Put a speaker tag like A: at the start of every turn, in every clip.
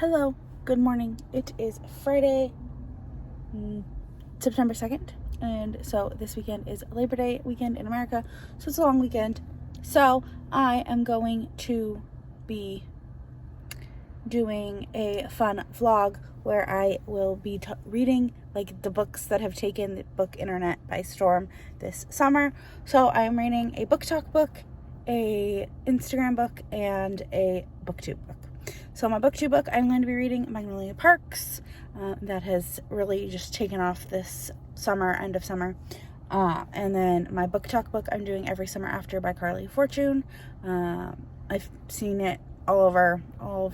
A: Hello, good morning. It is Friday, September 2nd, and so this weekend is Labor Day weekend in America, so it's a long weekend. So I am going to be doing a fun vlog where I will be reading like the books that have taken the book internet by storm this summer. So I am reading a book talk book, a Instagram book, and a booktube book. So my booktube book, I'm going to be reading Magnolia Parks. That has really just taken off this summer, end of summer. And then my book talk book, I'm doing Every Summer After by Carly Fortune. I've seen it all over, all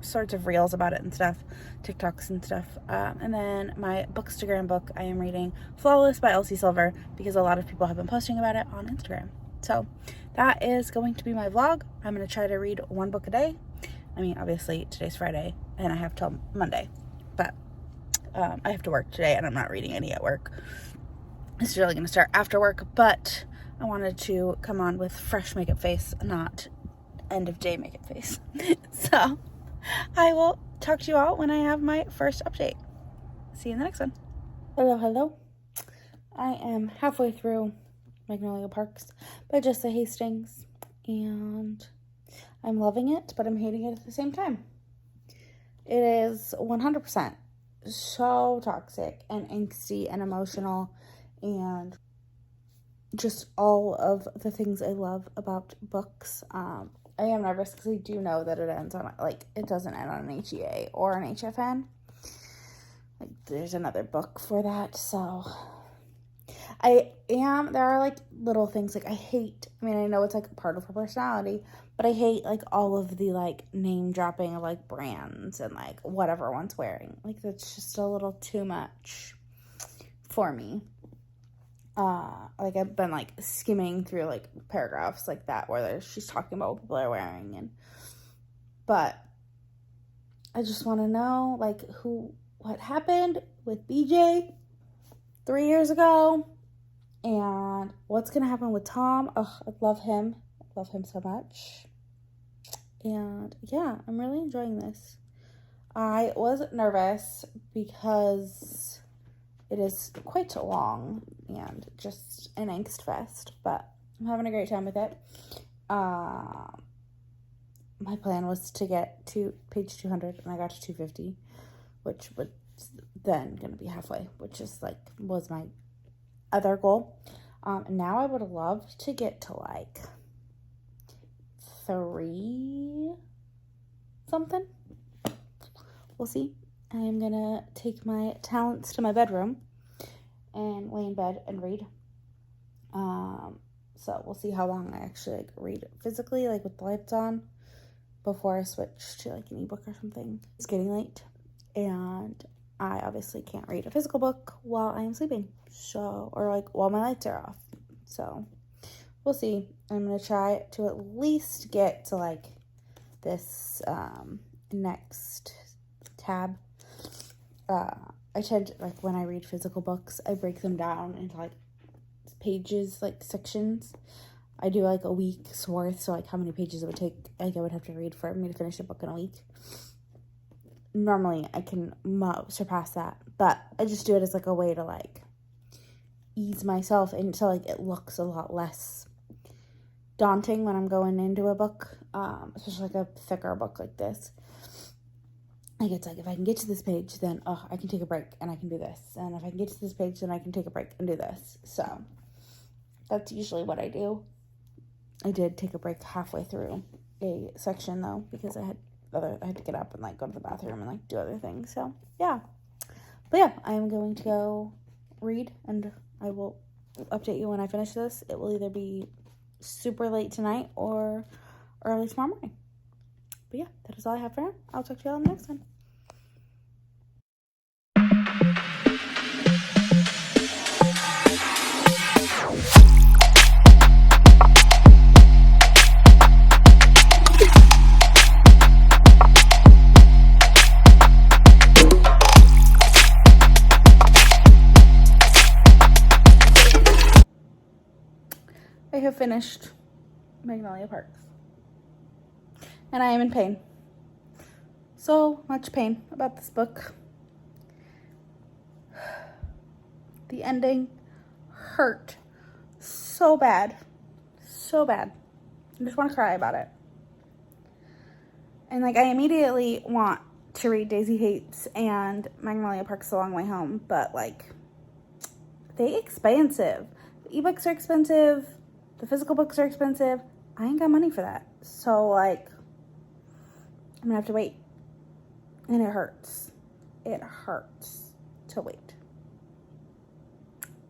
A: sorts of reels about it and stuff, TikToks and stuff. And then my Bookstagram book, I am reading Flawless by Elsie Silver because a lot of people have been posting about it on Instagram. So that is going to be my vlog. I'm going to try to read one book a day. I mean, obviously today's Friday and I have till Monday, but I have to work today and I'm not reading any at work. It's really going to start after work, but I wanted to come on with fresh makeup face, not end of day makeup face. So I will talk to you all when I have my first update. See you in the next one. Hello. I am halfway through Magnolia Parks by Jessa Hastings, and I'm loving it, but I'm hating it at the same time. It is 100% so toxic and angsty and emotional and just all of the things I love about books. I am nervous because I do know that it ends on, like, it doesn't end on an HEA or an HFN. Like, there's another book for that, so there are, like, little things, like, I know it's, like, part of her personality, but I hate, like, all of the, like, name dropping of, like, brands and, like, what everyone's wearing. Like, that's just a little too much for me. Like, I've been, like, skimming through, like, paragraphs like that where she's talking about what people are wearing, but I just want to know, like, what happened with BJ 3 years ago, and what's going to happen with Tom. I love him so much, and yeah, I'm really enjoying this. I was nervous because it is quite long and just an angst fest, but I'm having a great time with it. My plan was to get to page 200, and I got to 250, which was then going to be halfway, which is, like, was my other goal. Now I would love to get to, like, 3 something. We'll see. I'm gonna take my talents to my bedroom and lay in bed and read. So we'll see how long I actually, like, read physically, like, with the lights on, before I switch to, like, an ebook or something. It's getting late, and I obviously can't read a physical book while I am sleeping, or, like, while my lights are off. So we'll see. I'm gonna try to at least get to, like, this next tab. I tend to, like, when I read physical books, I break them down into, like, pages, like, sections. I do, like, a week's worth, so, like, how many pages it would take, like, I would have to read for me to finish a book in a week. Normally, I can surpass that, but I just do it as, like, a way to, like, ease myself into, like, it looks a lot less daunting when I'm going into a book, especially, like, a thicker book like this. Like, it's like, if I can get to this page, then, I can take a break, and I can do this. And if I can get to this page, then I can take a break and do this. So, that's usually what I do. I did take a break halfway through a section, though, because I had to get up and, like, go to the bathroom and, like, do other things. So, yeah. But, yeah, I'm going to go read, and I will update you when I finish this. It will either be super late tonight or early tomorrow morning. But yeah, that is all I have for now. I'll talk to you all in the next one. I have finished Magnolia Parks, and I am in pain so much pain about this book. The ending hurt so bad. So bad. I just want to cry about it. And, like, I immediately want to read Daisy Hates and Magnolia Parks the Long Way Home, but, like, they expensive. The ebooks are expensive. The physical books are expensive. I ain't got money for that. So, like, I'm going to have to wait. And it hurts. It hurts to wait.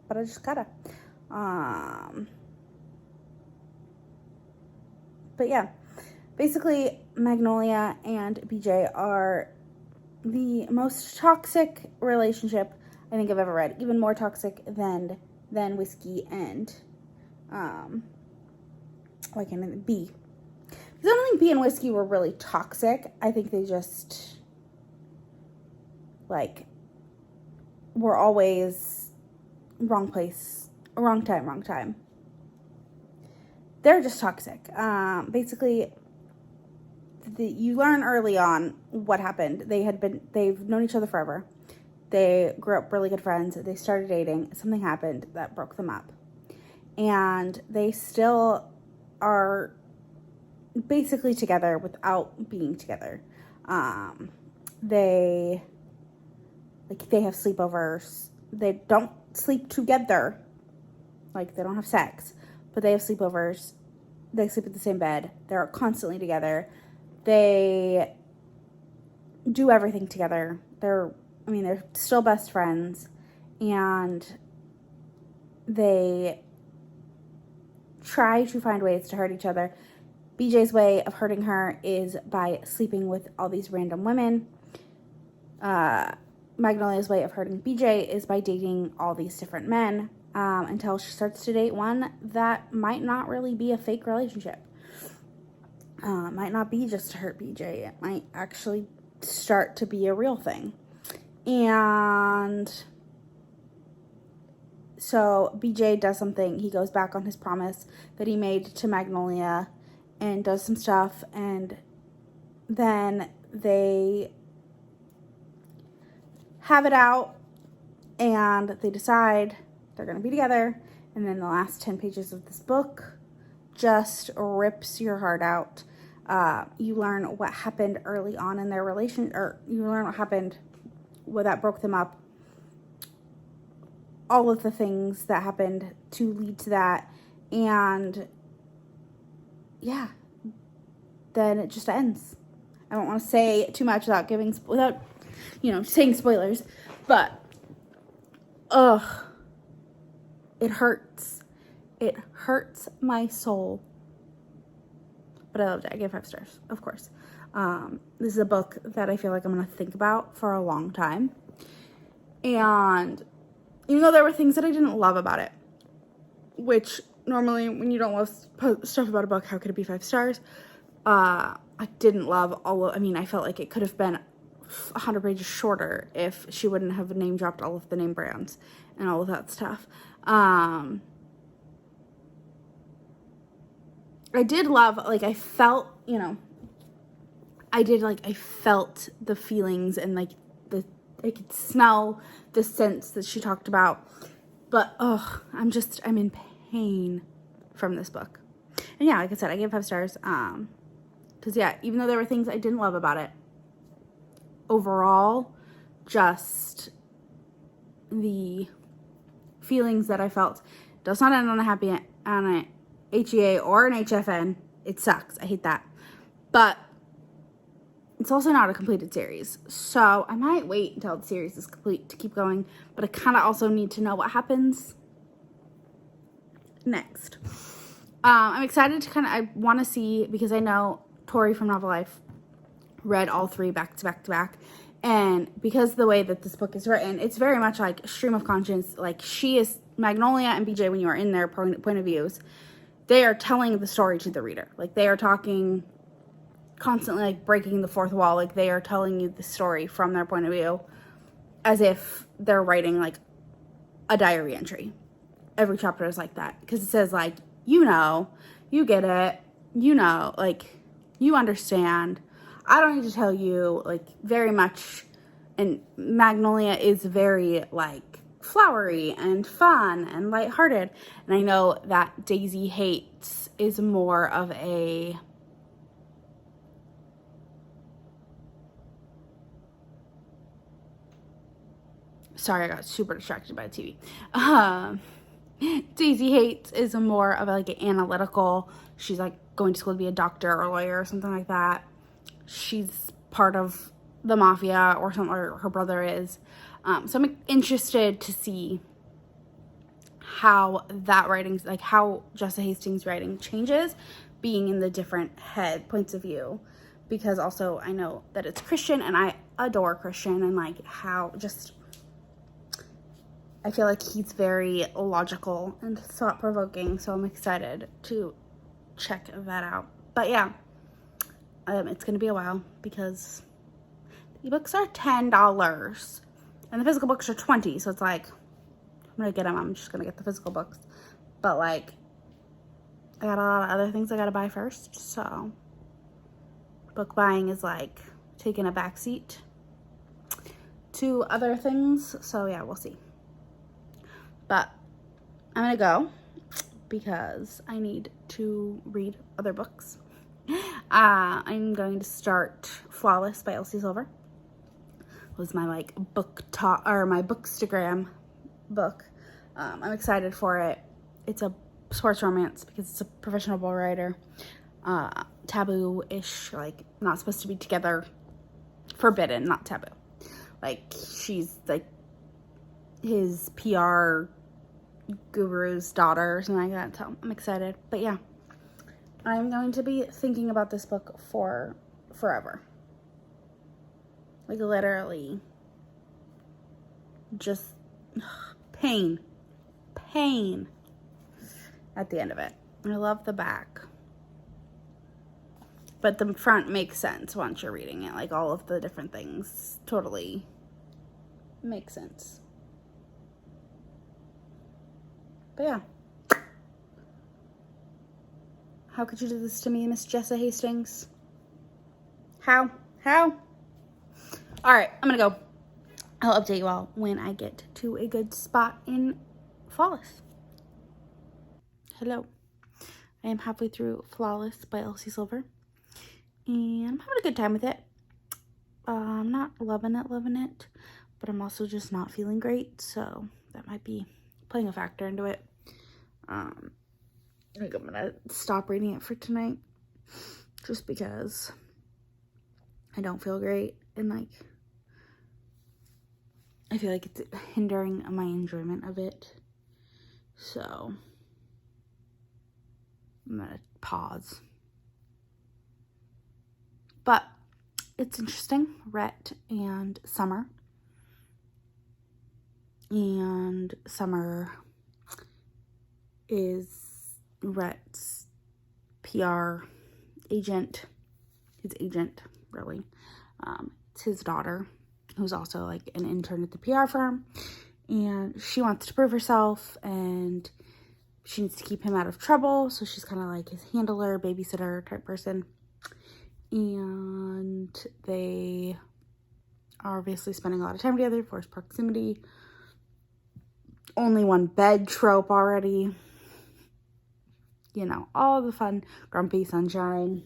A: But I just gotta. But yeah. Basically, Magnolia and BJ are the most toxic relationship I think I've ever read. Even more toxic than Whiskey and, why can't I, B. Because I don't think B and Whiskey were really toxic. I think they just, like, were always wrong place, wrong time. They're just toxic. Basically, you learn early on what happened. They've known each other forever. They grew up really good friends. They started dating. Something happened that broke them up. And they still are basically together without being together. They have sleepovers. They don't sleep together. Like, they don't have sex. But they have sleepovers. They sleep in the same bed. They're constantly together. They do everything together. They're still best friends. And they try to find ways to hurt each other. BJ's way of hurting her is by sleeping with all these random women. Magnolia's way of hurting BJ is by dating all these different men until she starts to date one that might not really be a fake relationship. Might not be just to hurt BJ. It might actually start to be a real thing. And so BJ does something. He goes back on his promise that he made to Magnolia and does some stuff. And then they have it out and they decide they're going to be together. And then the last 10 pages of this book just rips your heart out. You learn what happened early on in their relation, or you learn what happened that broke them up. All of the things that happened to lead to that. And yeah, then it just ends. I don't want to say too much without saying spoilers, but it hurts. It hurts my soul. But I loved it. I gave 5 stars, of course. This is a book that I feel like I'm going to think about for a long time. And even though there were things that I didn't love about it, which normally when you don't love stuff about a book, how could it be 5 stars? I didn't love I felt like it could have been 100 pages shorter if she wouldn't have name dropped all of the name brands and all of that stuff. I did love, I felt, I felt the feelings and I could smell the scents that she talked about. But, I'm in pain from this book. And yeah, like I said, I gave 5 stars. Because yeah, even though there were things I didn't love about it, overall, just the feelings that I felt does not end on a HEA or an HFN. It sucks. I hate that. But it's also not a completed series. So I might wait until the series is complete to keep going. But I kind of also need to know what happens next. I'm excited to I want to see, because I know Tori from Novel Life read all 3 back to back to back. And because the way that this book is written, it's very much like stream of conscience. Like, she is Magnolia and BJ, when you are in their point of views, they are telling the story to the reader. Like, they are talking constantly, breaking the fourth wall. Like, they are telling you the story from their point of view as if they're writing, a diary entry. Every chapter is like that. Because it says, you get it, you understand. I don't need to tell you, like, very much, and Magnolia is very, like, flowery and fun and lighthearted. And I know that Daisy Hates is more of a... Sorry, I got super distracted by the TV. Daisy Hates is more of like an analytical. She's like going to school to be a doctor or a lawyer or something like that. She's part of the mafia or something, or her brother is. So I'm interested to see how that writing, like how Jessa Hastings' writing changes being in the different head points of view. Because also I know that it's Christian and I adore Christian, and like how just... I feel like he's very logical and thought-provoking, so I'm excited to check that out. But yeah, it's going to be a while because the books are $10 and the physical books are $20, so it's like, I'm going to get them. I'm just going to get the physical books. But like, I got a lot of other things I got to buy first, so book buying is like taking a backseat to other things. So yeah, we'll see. But I'm gonna go because I need to read other books. I'm going to start Flawless by Elsie Silver. It was my like book talk, or my Bookstagram book. I'm excited for it. It's a sports romance because it's a professional bull rider. Taboo-ish, like not supposed to be together. Forbidden, not taboo. Like she's like his PR guru's daughter or something like that, so I'm excited. But yeah, I'm going to be thinking about this book for forever. Like literally just pain at the end of it. I love the back, but the front makes sense once you're reading it. Like all of the different things totally make sense. But yeah. How could you do this to me, Miss Jessa Hastings? How? All right, I'm gonna go. I'll update you all when I get to a good spot in Flawless. Hello. I am halfway through Flawless by Elsie Silver, and I'm having a good time with it. I'm not loving it, but I'm also just not feeling great, so that might be playing a factor into it. I think I'm gonna stop reading it for tonight just because I don't feel great, and like I feel like it's hindering my enjoyment of it, so I'm gonna pause. But it's interesting. Rhett and Summer, and Summer is Rhett's PR agent, his agent, really. It's his daughter, who's also like an intern at the PR firm, and she wants to prove herself, and she needs to keep him out of trouble, so she's kind of like his handler, babysitter type person, and they are obviously spending a lot of time together, forced proximity, only one bed trope already. You know, all the fun, grumpy sunshine,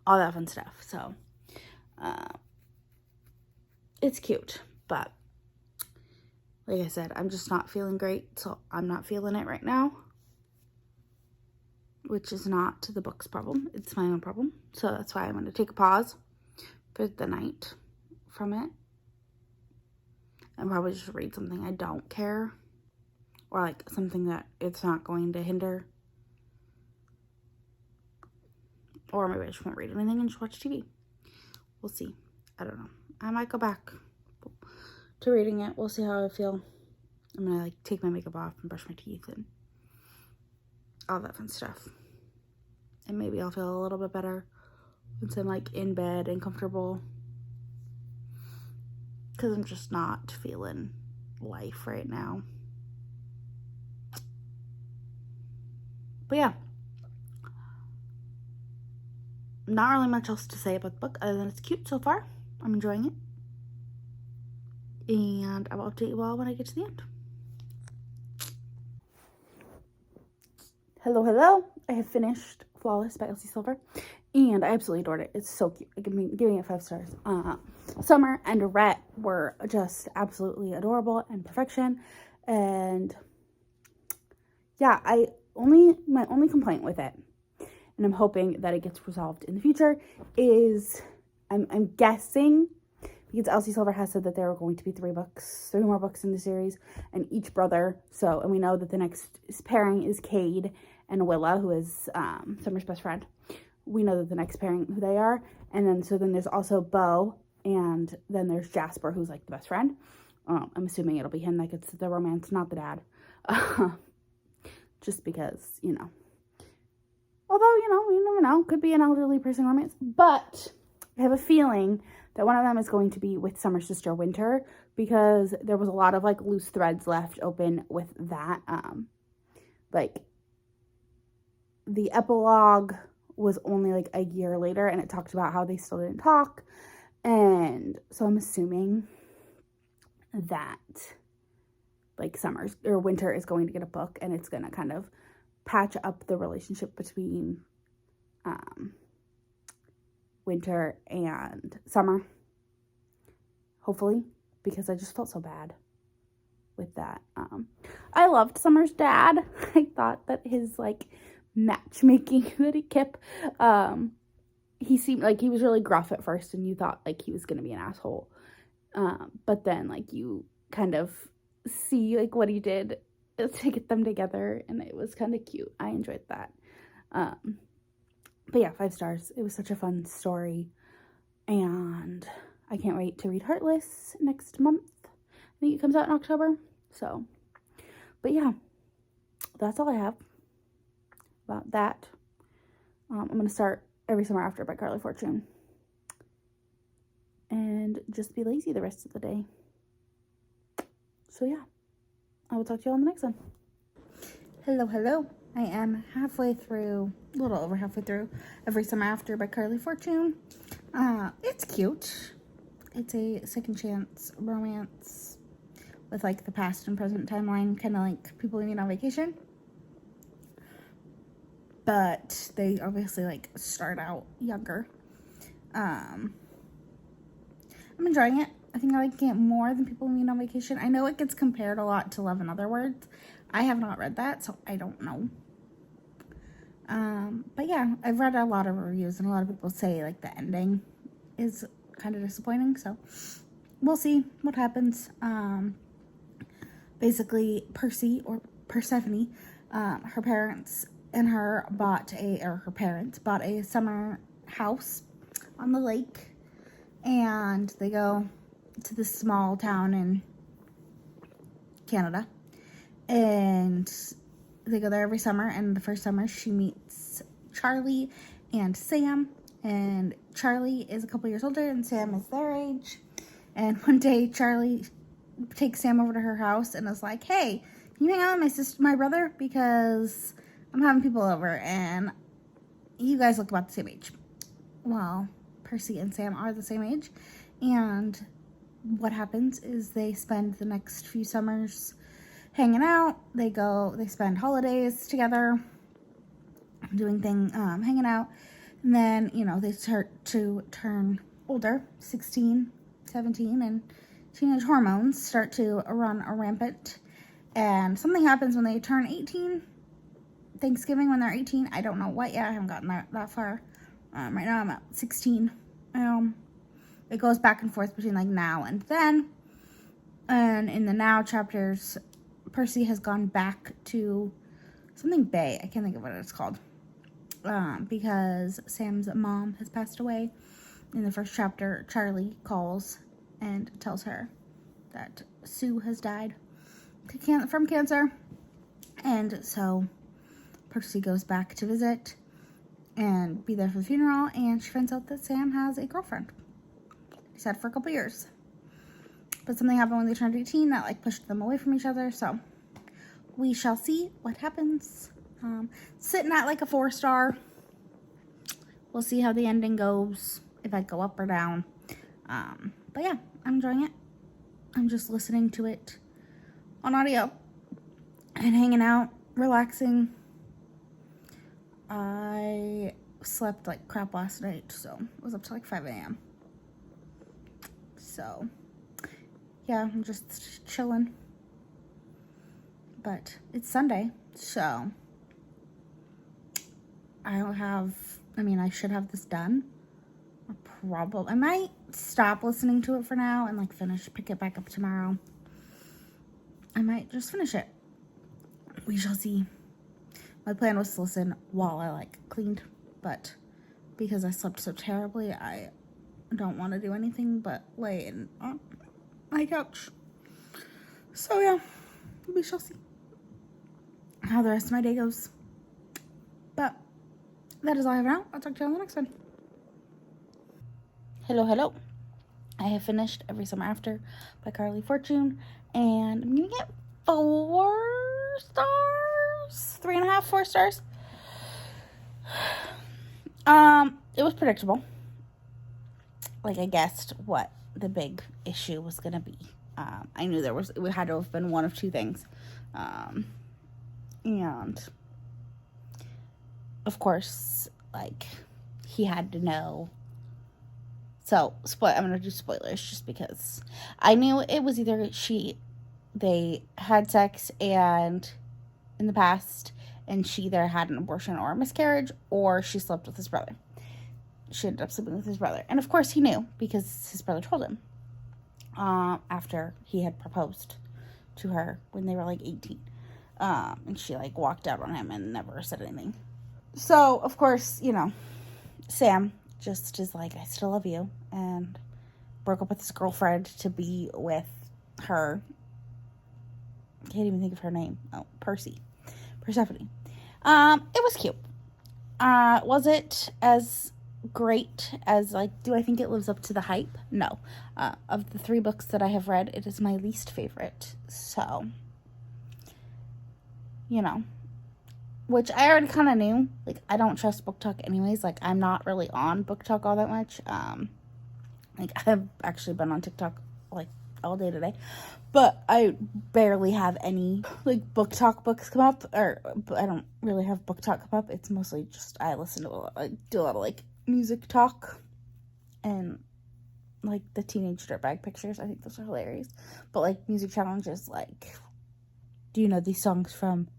A: all that fun stuff. So, it's cute, but like I said, I'm just not feeling great, so I'm not feeling it right now, which is not the book's problem. It's my own problem. So that's why I'm going to take a pause for the night from it and probably just read something I don't care, or like something that it's not going to hinder. Or maybe I just won't read anything and just watch TV. We'll see. I don't know. I might go back to reading it. We'll see how I feel. I'm gonna like take my makeup off and brush my teeth and all that fun stuff. And maybe I'll feel a little bit better once I'm like in bed and comfortable. Because I'm just not feeling life right now. But yeah. not really much else to say about the book other than it's cute so far. I'm enjoying it. And I will update you all when I get to the end. Hello. I have finished Flawless by Elsie Silver, and I absolutely adored it. It's so cute. Giving it 5 stars. Summer and Rhett were just absolutely adorable and perfection. And yeah, my only complaint with it, and I'm hoping that it gets resolved in the future, is I'm guessing, because Elsie Silver has said that there are going to be 3 more books in the series, and each brother. And we know that the next pairing is Cade and Willa, who is Summer's best friend. We know that the next pairing, who they are. And then there's also Beau, and then there's Jasper, who's like the best friend. I'm assuming it'll be him that gets the romance, not the dad. Just because, although, you never know, could be an elderly person romance. But I have a feeling that one of them is going to be with Summer's sister Winter, because there was a lot of like loose threads left open with that. Like the epilogue was only like a year later, and it talked about how they still didn't talk. And so I'm assuming that like Winter is going to get a book, and it's going to kind of patch up the relationship between Winter and Summer, hopefully, because I just felt so bad with that. I loved Summer's dad. I thought that his like matchmaking that he kept, he seemed like he was really gruff at first, and you thought like he was gonna be an asshole, but then like you kind of see like what he did to get them together, and it was kind of cute. I enjoyed that. But yeah, 5 stars. It was such a fun story, and I can't wait to read Heartless next month. I think it comes out in October. So, but yeah, that's all I have about that. I'm going to start Every Summer After by Carly Fortune, and just be lazy the rest of the day. So yeah, I will talk to you all on the next one. Hello. I am a little over halfway through Every Summer After by Carly Fortune. It's cute. It's a second chance romance with like the past and present timeline, kind of like People We Meet on Vacation. But they obviously like start out younger. I'm enjoying it. I think I like it more than People We Meet on Vacation. I know it gets compared a lot to Love in Other Words. I have not read that, so I don't know. But yeah, I've read a lot of reviews, and a lot of people say like the ending is kind of disappointing, so we'll see what happens. Basically, Persephone, her parents and her parents bought a summer house on the lake, and they go to this small town in Canada, and they go there every summer. And the first summer she meets Charlie and Sam, and Charlie is a couple years older and Sam is their age. And one day Charlie takes Sam over to her house and is like, hey, can you hang out with my brother, because I'm having people over and you guys look about the same age. Well, Percy and Sam are the same age, and what happens is they spend the next few summers hanging out. They spend holidays together, hanging out, and then, they start to turn older, 16, 17, and teenage hormones start to run rampant, and something happens when they turn 18, Thanksgiving when they're 18, I don't know what yet, I haven't gotten that far. Right now I'm at 16. It goes back and forth between like now and then, and in the now chapters, Percy has gone back to something Bay. I can't think of what it's called. Because Sam's mom has passed away. In the first chapter, Charlie calls and tells her that Sue has died from cancer. And so Percy goes back to visit and be there for the funeral, and she finds out that Sam has a girlfriend. He's had for a couple years. But something happened when they turned 18 that like pushed them away from each other, so we shall see what happens. Sitting at like a 4-star. we'll see how the ending goes, if I go up or down. But yeah, I'm enjoying it. I'm just listening to it on audio and hanging out, relaxing. I slept like crap last night, so I was up to like 5 a.m. So yeah, I'm just chilling. But it's Sunday, so I should have this done. I might stop listening to it for now and like pick it back up tomorrow. I might just finish it. We shall see. My plan was to listen while I like cleaned, but because I slept so terribly, I don't want to do anything but lay on my couch. So yeah, we shall see how the rest of my day goes. But that is all I have now. I'll talk to you on the next one. Hello. I have finished Every Summer After by Carly Fortune, and I'm giving it 4 stars, 3.5, 4 stars. It was predictable. Like, I guessed what the big issue was gonna be. I knew it had to have been one of two things. And of course, like, he had to know. So, I'm gonna do spoilers just because I knew it was either they had sex and in the past, and she either had an abortion or a miscarriage, or she slept with his brother. She ended up sleeping with his brother. And of course he knew because his brother told him after he had proposed to her when they were like 18. And she like walked out on him and never said anything. So, of course, Sam just is like, I still love you, and broke up with his girlfriend to be with her. Can't even think of her name. Oh, Persephone. It was cute. Was it as great as, like, do I think it lives up to the hype? No. Of the 3 books that I have read, it is my least favorite. So, which I already kind of knew. Like, I don't trust Book Talk anyways. Like, I'm not really on Book Talk all that much. Like, I've actually been on TikTok, like, all day today. But I barely have any, like, Book Talk books come up. Or, I don't really have Book Talk come up. It's mostly just, I listen to do a lot of, like, music talk. And, like, the teenage dirtbag pictures. I think those are hilarious. But, like, music challenges, like, do you know these songs from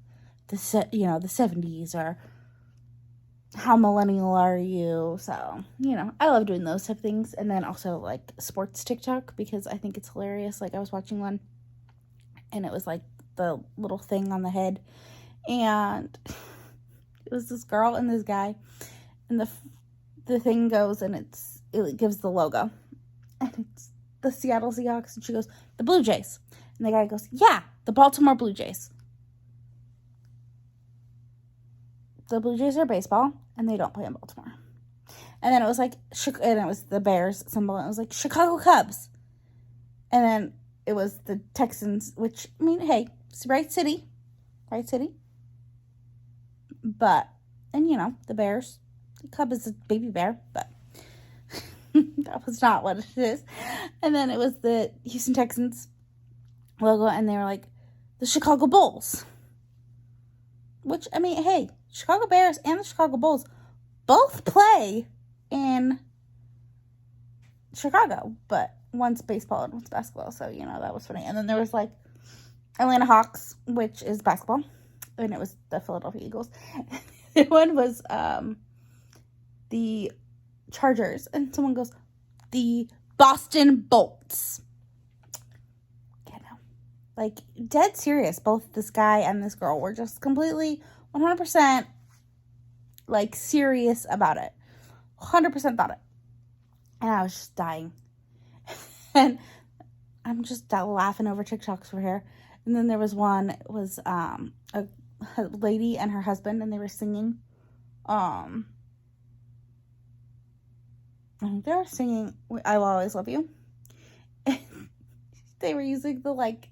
A: the 70s, or how millennial are you? So, I love doing those type of things. And then also, like, sports TikTok, because I think it's hilarious. Like, I was watching one, and it was, like, the little thing on the head, and it was this girl and this guy, and the thing goes, and it gives the logo, and it's the Seattle Seahawks, and she goes, the Blue Jays, and the guy goes, yeah, the Baltimore Blue Jays. The Blue Jays are baseball, and they don't play in Baltimore. And then it was like, and it was the Bears symbol, and it was like Chicago Cubs. And then it was the Texans, which, I mean, hey, it's right city. But, and the Bears, the Cub is a baby bear, but that was not what it is. And then it was the Houston Texans logo, and they were like, the Chicago Bulls. Which, I mean, hey, Chicago Bears and the Chicago Bulls both play in Chicago, but one's baseball and one's basketball, so, that was funny. And then there was, like, Atlanta Hawks, which is basketball, and it was the Philadelphia Eagles. The one was the Chargers, and someone goes, the Boston Bolts. Like, dead serious. Both this guy and this girl were just completely 100% like serious about it. 100% thought it. And I was just dying. And I'm just laughing over TikToks for here. And then there was one, it was a lady and her husband, and they were singing. And they were singing I Will Always Love You. They were using the, like,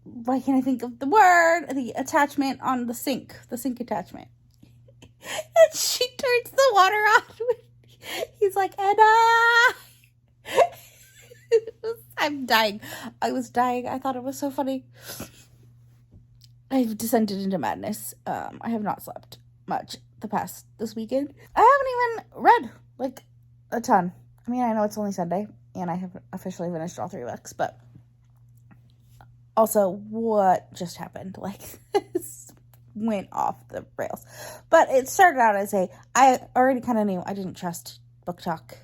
A: why can't I think of the word? The attachment on the sink attachment. And she turns the water on. He's like, Anna! I'm dying. I was dying. I thought it was so funny. I've descended into madness. I have not slept much this weekend. I haven't even read, like, a ton. I mean, I know it's only Sunday, and I have officially finished all 3 books, but also, what just happened? Like, this went off the rails. But it started out as I already kind of knew I didn't trust BookTok.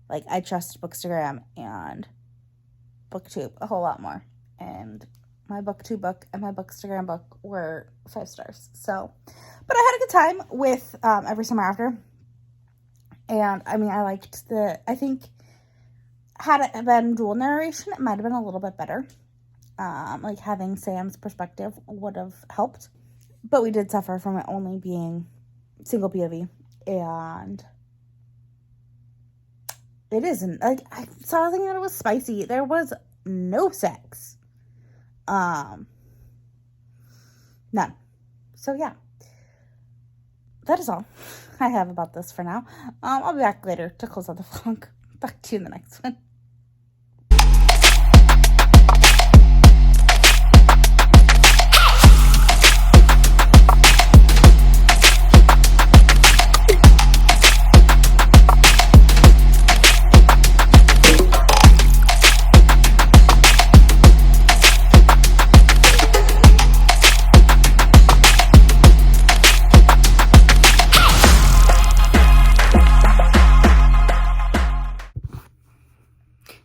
A: Like, I trust Bookstagram and BookTube a whole lot more. And my BookTube book and my Bookstagram book were 5 stars. So, but I had a good time with Every Summer After. And, I mean, I think, had it been dual narration, it might have been a little bit better. Like, having Sam's perspective would have helped. But we did suffer from it only being single POV. And it isn't. Like, I saw thinking that it was spicy. There was no sex. None. So, yeah. That is all I have about this for now. I'll be back later to close out the vlog. Back to you in the next one.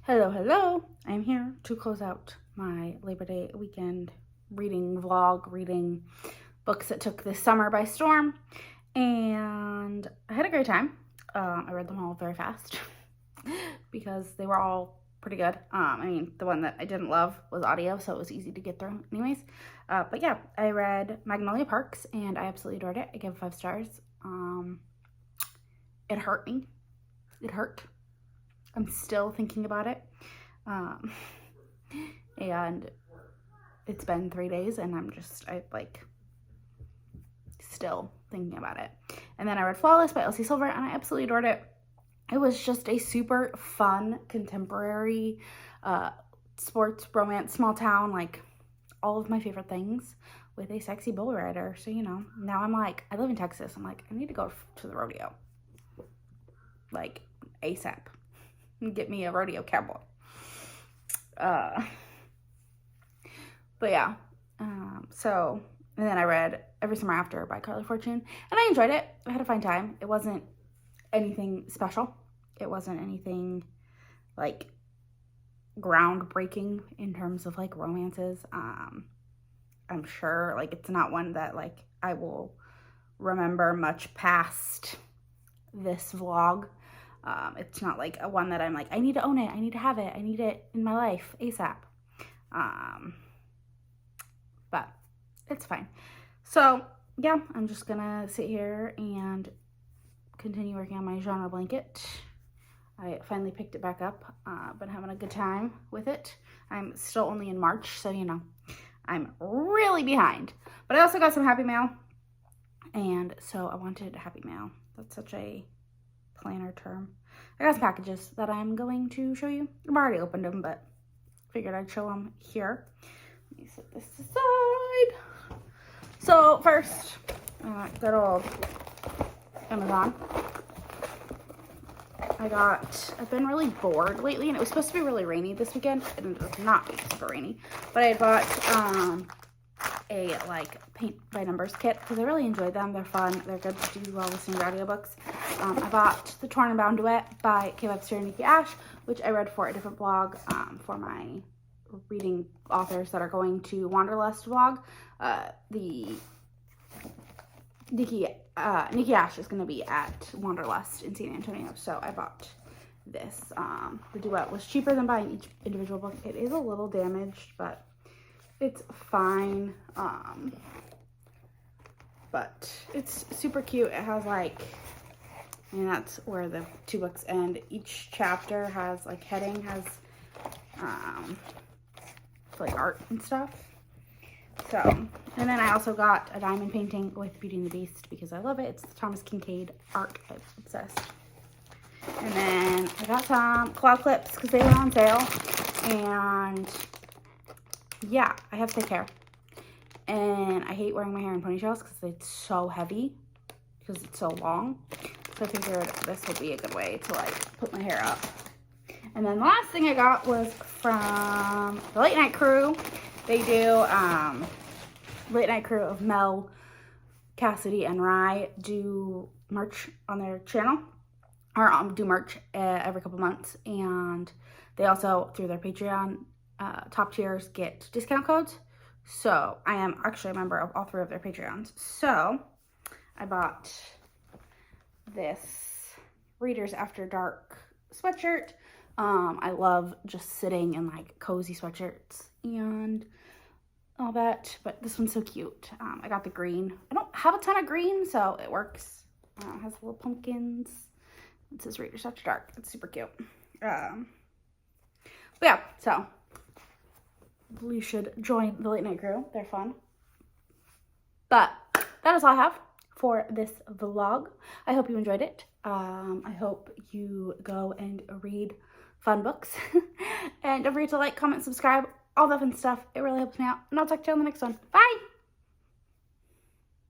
A: Hello. I'm here to close out my Labor Day weekend reading books that took this summer by storm, and I had a great time. I read them all very fast because they were all pretty good. I mean, the one that I didn't love was audio, so it was easy to get through anyways. But yeah, I read Magnolia Parks, and I absolutely adored it. I gave it 5 stars. It hurt me. It hurt. I'm still thinking about it. And it's been 3 days, and I'm still thinking about it. And then I read Flawless by Elsie Silver, and I absolutely adored it. It was just a super fun, contemporary, sports, romance, small town, like, all of my favorite things with a sexy bull rider. So, you know, now I'm like, I live in Texas. I'm like, I need to go to the rodeo. Like, ASAP. And get me a rodeo cowboy. But yeah. So, and then I read Every Summer After by Carly Fortune, and I enjoyed it. I had a fine time. It wasn't anything special. It wasn't anything, like, groundbreaking in terms of, like, romances. I'm sure, like, it's not one that, like, I will remember much past this vlog. It's not like a one that I'm like, I need to own it, I need to have it, I need it in my life ASAP. But it's fine. So yeah, I'm just gonna sit here and continue working on my genre blanket. I finally picked it back up. Been having a good time with it. I'm still only in March, so you know, I'm really behind. But I also got some Happy Mail, and so I wanted Happy Mail. That's such a planner term. I got some packages that I'm going to show you. I've already opened them, but figured I'd show them here. Let me set this aside. So first, good old Amazon. I've been really bored lately, and it was supposed to be really rainy this weekend. It ended up not being super rainy, but I bought a like paint by numbers kit because I really enjoyed them. They're fun. They're good to do while listening to audiobooks. I bought The Torn and Bound Duet by Kay Webster and Nikki Ash, which I read for a different blog for my reading authors that are going to Wanderlust vlog. Nikki Ash is going to be at Wanderlust in San Antonio, so I bought this. The duet was cheaper than buying each individual book. It is a little damaged, but it's fine. But it's super cute. It has like, and that's where the 2 books end. Each chapter has like heading, has like art and stuff. So, and then I also got a diamond painting with Beauty and the Beast because I love it. It's the Thomas Kincaid art. I'm obsessed. And then I got some claw clips because they were on sale. And yeah, I have thick hair. And I hate wearing my hair in ponytails because it's so heavy because it's so long. So I figured this would be a good way to like put my hair up. And then the last thing I got was from the Late Night Crew. They do Late Night Crew of Mel, Cassidy, and Rye do merch on their channel, or do merch every couple months. And they also, through their Patreon top tiers, get discount codes. So I am actually a member of all 3 of their Patreons. So I bought this Readers After Dark sweatshirt. I love just sitting in like cozy sweatshirts and all that, but this one's so cute. I got the green. I don't have a ton of green, so it works. It has little pumpkins. It says Readers After Dark. It's super cute. But yeah, so you should join the Late Night Crew. They're fun. But that is all I have for this vlog. I hope you enjoyed it. I hope you go and read fun books. And don't forget to like, comment, subscribe, all that fun stuff. It really helps me out. And I'll talk to you on the next one. Bye!